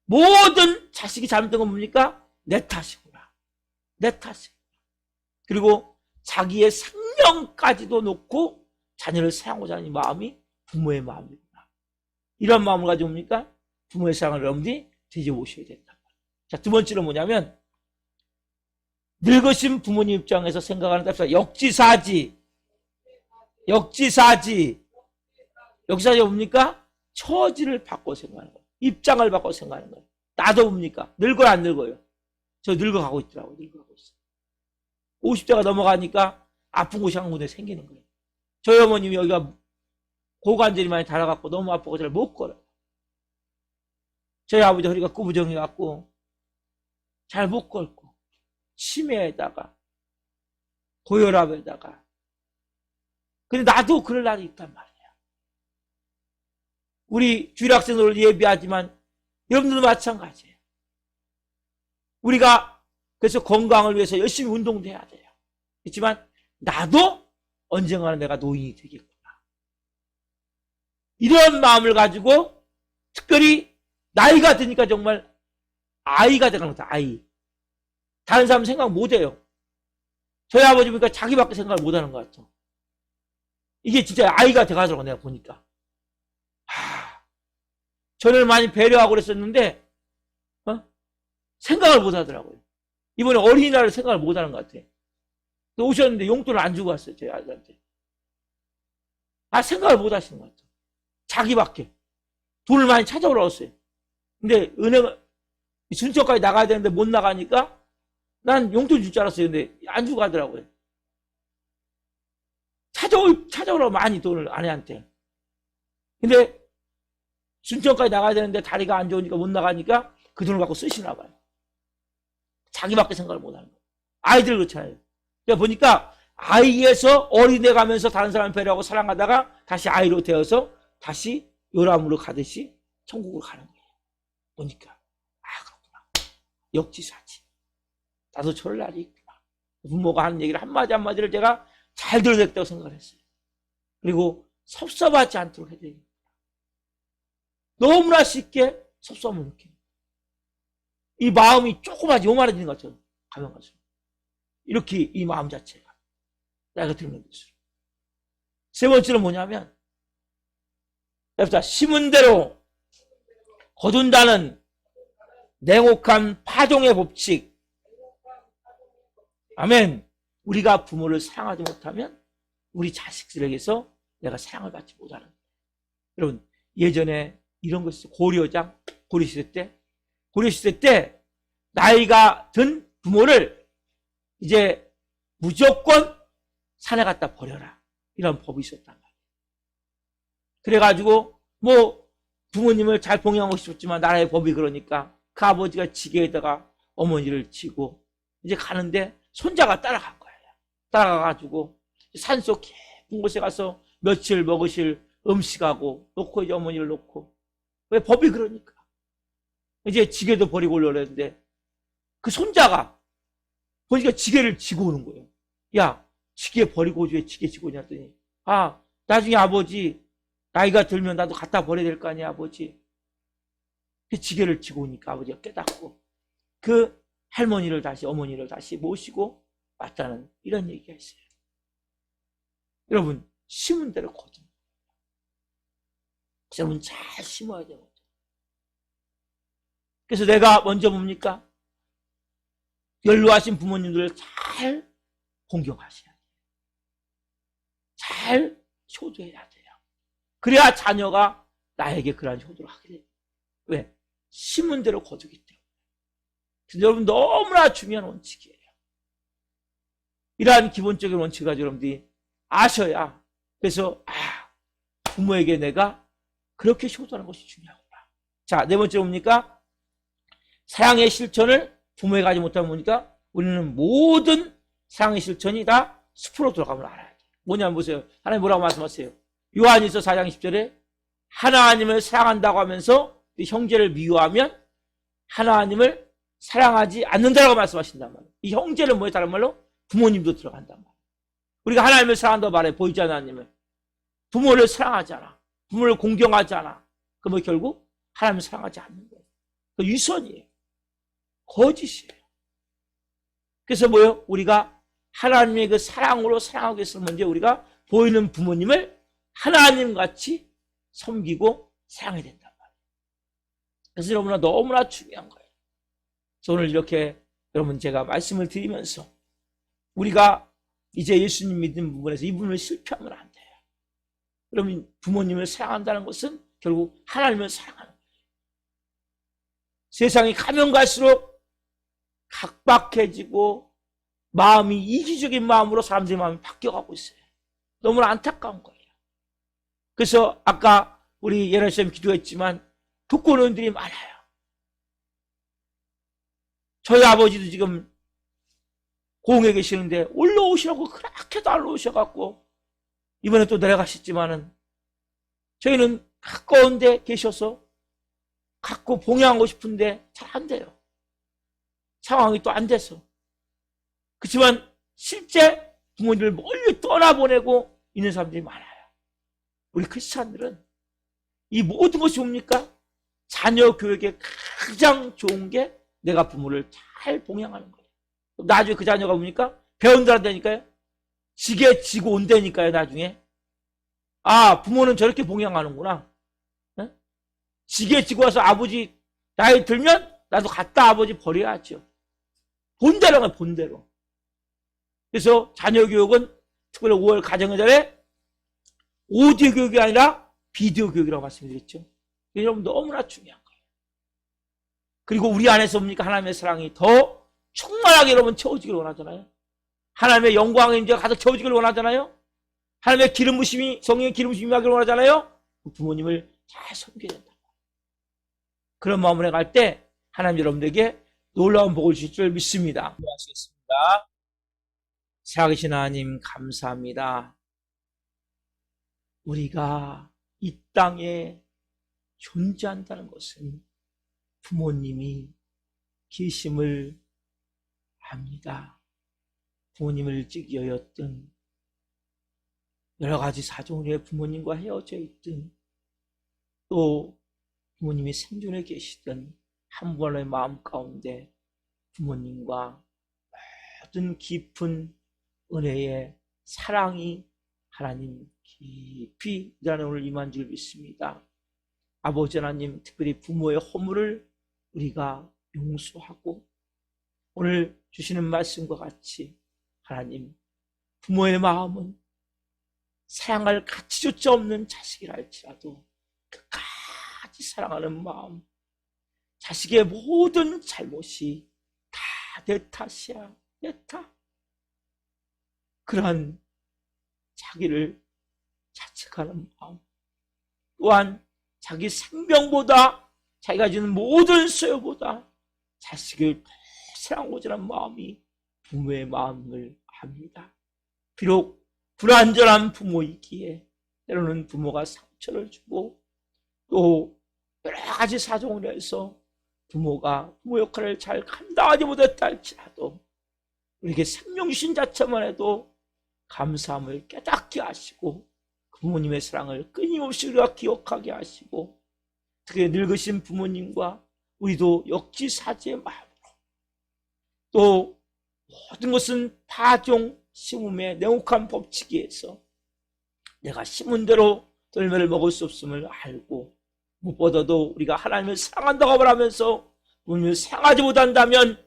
모든 자식이 잘못된 건 뭡니까? 내 탓이구나. 내 탓이구나. 그리고 자기의 생명까지도 놓고 자녀를 사랑하고자 하는 마음이 부모의 마음이구나. 이런 마음을 가지고 뭡니까? 부모의 사랑을 여러분들이 뒤집어보셔야 된다. 자, 두 번째로 뭐냐면 늙으신 부모님 입장에서 생각하는 답사 역지사지. 역지사지 뭡니까? 처지를 바꿔 생각하는 거예요. 입장을 바꿔 생각하는 거예요. 나도 뭡니까? 늙어요, 안 늙어요? 저 늙어가고 있더라고요. 늙어가고 있어요. 50대가 넘어가니까 아픈 곳이 한 군데 생기는 거예요. 저희 어머님이 여기가 고관절이 많이 닳아갖고 너무 아프고 잘 못 걸어요. 저희 아버지 허리가 구부정해갖고 잘 못 걸고 치매에다가 고혈압에다가. 근데 나도 그럴 날이 있단 말이에요. 우리 주일학생들 예비하지만 여러분들도 마찬가지예요. 우리가 그래서 건강을 위해서 열심히 운동도 해야 돼요. 그렇지만 나도 언젠가는 내가 노인이 되겠구나. 이런 마음을 가지고 특별히 나이가 드니까 정말 아이가 되는 거다. 아이. 다른 사람 생각 못해요. 저희 아버지 보니까 자기밖에 생각을 못하는 것 같아. 이게 진짜 아이가 돼가더라고 내가 보니까. 저를 많이 배려하고 그랬었는데 생각을 못하더라고요. 이번에 어린이날을 생각을 못하는 것 같아. 오셨는데 용돈을 안 주고 왔어요. 저희 아들한테. 생각을 못하시는 것 같아. 자기밖에. 돈을 많이 찾아오라고 했어요. 근데 은행 순천까지 나가야 되는데 못 나가니까 난 용돈 줄 줄 알았어요. 근데 안 주고 가더라고요. 찾아오라고 많이 돈을 아내한테. 근데 순천까지 나가야 되는데 다리가 안 좋으니까 못 나가니까 그 돈을 갖고 쓰시나 봐요. 자기밖에 생각을 못하는 거예요. 아이들 그렇잖아요. 그러니까 보니까 아이에서 어린애 가면서 다른 사람 배려하고 사랑하다가 다시 아이로 되어서 다시 요람으로 가듯이 천국으로 가는 거예요. 보니까 그렇구나. 역지사지. 나도 저럴 날이 있구나. 부모가 하는 얘기를 한마디 한마디를 제가 잘 들어야 되겠다고 생각을 했어요. 그리고 섭섭하지 않도록 해야 되겠다. 너무나 쉽게 섭섭함을 느끼는 거예요. 이 마음이 조그마한 요만해지는 것처럼 가면 가서 이렇게 이 마음 자체가 나이가 들면 될수록. 세 번째는 뭐냐면 심은 대로 거둔다는 냉혹한 파종의 법칙. 아멘. 우리가 부모를 사랑하지 못하면 우리 자식들에게서 내가 사랑을 받지 못하는 거예요. 여러분 예전에 이런 거 있어요. 고려시대 때 나이가 든 부모를 이제 무조건 산에 갖다 버려라. 이런 법이 있었단 말이에요. 그래가지고 부모님을 잘 봉양하고 싶었지만 나라의 법이 그러니까 그 아버지가 지게에다가 어머니를 지고 이제 가는데 손자가 따라간 거예요. 따라가가지고 산속 깊은 곳에 가서 며칠 먹으실 음식하고 놓고 이제 어머니를 놓고. 왜? 법이 그러니까. 이제 지게도 버리고 올려는데 그 손자가 보니까 지게를 지고 오는 거예요. 야, 지게 버리고 오지 왜 지게 지고 오냐 했더니 나중에 아버지 나이가 들면 나도 갖다 버려야 될 거 아니야 아버지. 그 지게를 지고 오니까 아버지가 깨닫고 그 어머니를 다시 모시고 왔다는 이런 얘기가 있어요. 여러분 심은 대로 거둔. 여러분 잘 심어야 돼요. 그래서 내가 먼저 뭡니까? 연로하신 부모님들을 잘 공경하셔야 돼요. 잘 효도해야 돼요. 그래야 자녀가 나에게 그러한 효도를 하게 돼요. 왜? 심은 대로 거두기 때문에. 그래서 여러분 너무나 중요한 원칙이에요. 이러한 기본적인 원칙을 가지고 여러분들이 아셔야 그래서 부모에게 내가 그렇게 효도하는 것이 중요하구나. 자, 네 번째 뭡니까? 사랑의 실천을 부모에 가지 못하면 뭡니까? 우리는 모든 사랑의 실천이 다 숲으로 돌아가면 알아야 돼요. 뭐냐면 보세요. 하나님 뭐라고 말씀하세요? 요한일서 4장 10절에 하나님을 사랑한다고 하면서 형제를 미워하면 하나님을 사랑하지 않는다라고 말씀하신단 말이에요. 이 형제는 뭐예요? 다른 말로 부모님도 들어간단 말이에요. 우리가 하나님을 사랑한다고 말해. 보이지 않는 하나님을. 부모를 사랑하지 않아. 부모를 공경하지 않아. 그러면 결국 하나님을 사랑하지 않는 거예요. 그 유선이에요. 거짓이에요. 그래서 뭐예요? 우리가 하나님의 그 사랑으로 사랑하기 위해서 먼저 우리가 보이는 부모님을 하나님같이 섬기고 사랑해야 된단 말이에요. 그래서 너무나 중요한 거예요. 그래서 오늘 이렇게 여러분 제가 말씀을 드리면서 우리가 이제 예수님 믿는 부분에서 이 부분을 실패하면 안 돼요. 그러면 부모님을 사랑한다는 것은 결국 하나님을 사랑하는 거예요. 세상이 가면 갈수록 각박해지고 마음이 이기적인 마음으로 사람들의 마음이 바뀌어가고 있어요. 너무나 안타까운 거예요. 그래서 아까 우리 예나쌤 기도했지만 독거노인들이 많아요. 저희 아버지도 지금 고흥에 계시는데 올라오시라고 그렇게도 안 올라오셔갖고 이번에 또 내려가셨지만은 저희는 가까운 데 계셔서 갖고 봉양하고 싶은데 잘 안 돼요. 상황이 또 안 돼서. 그렇지만 실제 부모님을 멀리 떠나보내고 있는 사람들이 많아요. 우리 크리스찬들은 이 모든 것이 뭡니까? 자녀 교육에 가장 좋은 게 내가 부모를 잘 봉양하는 거예요. 나중에 그 자녀가 뭡니까? 배운다니까요. 지게 지고 온다니까요. 나중에. 아, 부모는 저렇게 봉양하는구나. 네? 지게 지고 와서 아버지 나이 들면 나도 갖다 아버지 버려야죠. 본대로 가요. 본대로. 그래서 자녀 교육은 특별히 5월 가정의달에 오디오 교육이 아니라 비디오 교육이라고 말씀드렸죠. 여러분 너무나 중요한 거예요. 그리고 우리 안에서 뭡니까? 하나님의 사랑이 더 충만하게 여러분 채워지길 원하잖아요. 하나님의 영광의 임재가 가득 채워지길 원하잖아요. 하나님의 기름 부심이 성령의 기름 부심이 하길 원하잖아요. 부모님을 잘 섬겨야 된다. 그런 마음으로 갈 때 하나님 여러분들에게 놀라운 복을 주실 줄 믿습니다. 기도하시겠습니다. 살아계신 하나님 감사합니다. 우리가 이 땅에 존재한다는 것은 부모님이 계심을 압니다. 부모님을 일찍 여였든 여러 가지 사정으로 부모님과 헤어져 있든 또 부모님이 생존해 계시든 한 번의 마음 가운데 부모님과 모든 깊은 은혜의 사랑이 하나님 깊이 나는 오늘 임한 줄 믿습니다. 아버지 하나님 특별히 부모의 허물을 우리가 용서하고 오늘 주시는 말씀과 같이 하나님 부모의 마음은 사랑할 가치조차 없는 자식이라 할지라도 끝까지 사랑하는 마음, 자식의 모든 잘못이 다 내 탓이야, 내 탓. 그러한 자기를 자책하는 마음, 또한 자기 생명보다 자기가 주는 모든 소유보다 자식을 더 사랑하고자 하는 마음이 부모의 마음을 압니다. 비록 불완전한 부모이기에 때로는 부모가 상처를 주고 또 여러 가지 사정으로 해서 부모가 부모 역할을 잘 감당하지 못했다 할지라도 우리에게 생명 주신 자체만 해도 감사함을 깨닫게 하시고 그 부모님의 사랑을 끊임없이 우리가 기억하게 하시고 특히 늙으신 부모님과 우리도 역지사지의 마음으로 또 모든 것은 타종 심음의 냉혹한 법칙에서 내가 심은 대로 열매를 먹을 수 없음을 알고 무엇보다도 우리가 하나님을 사랑한다고 말하면서 부모님을 사랑하지 못한다면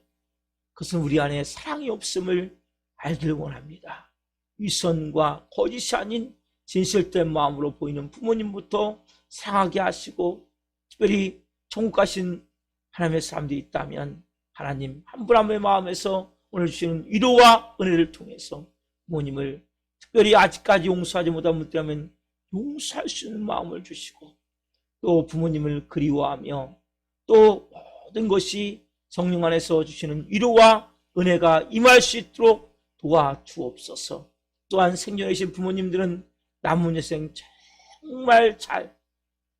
그것은 우리 안에 사랑이 없음을 알기를 원합니다. 위선과 거짓이 아닌 진실된 마음으로 보이는 부모님부터 사랑하게 하시고 특별히 천국 가신 하나님의 사람들이 있다면 하나님 한 분 한 분의 마음에서 오늘 주시는 위로와 은혜를 통해서 부모님을 특별히 아직까지 용서하지 못한 분들이라면 용서할 수 있는 마음을 주시고 또 부모님을 그리워하며 또 모든 것이 성령 안에서 주시는 위로와 은혜가 임할 수 있도록 도와주옵소서. 또한 생전에 계신 부모님들은 남은 여생 정말 잘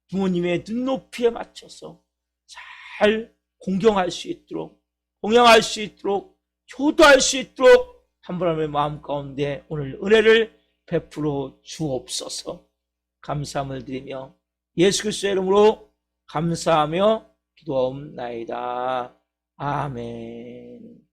부모님의 눈높이에 맞춰서 잘 공경할 수 있도록, 공양할 수 있도록, 효도할 수 있도록 하나님의 마음 가운데 오늘 은혜를 베풀어 주옵소서. 감사함을 드리며 예수 그리스도의 이름으로 감사하며 기도하옵나이다. 아멘.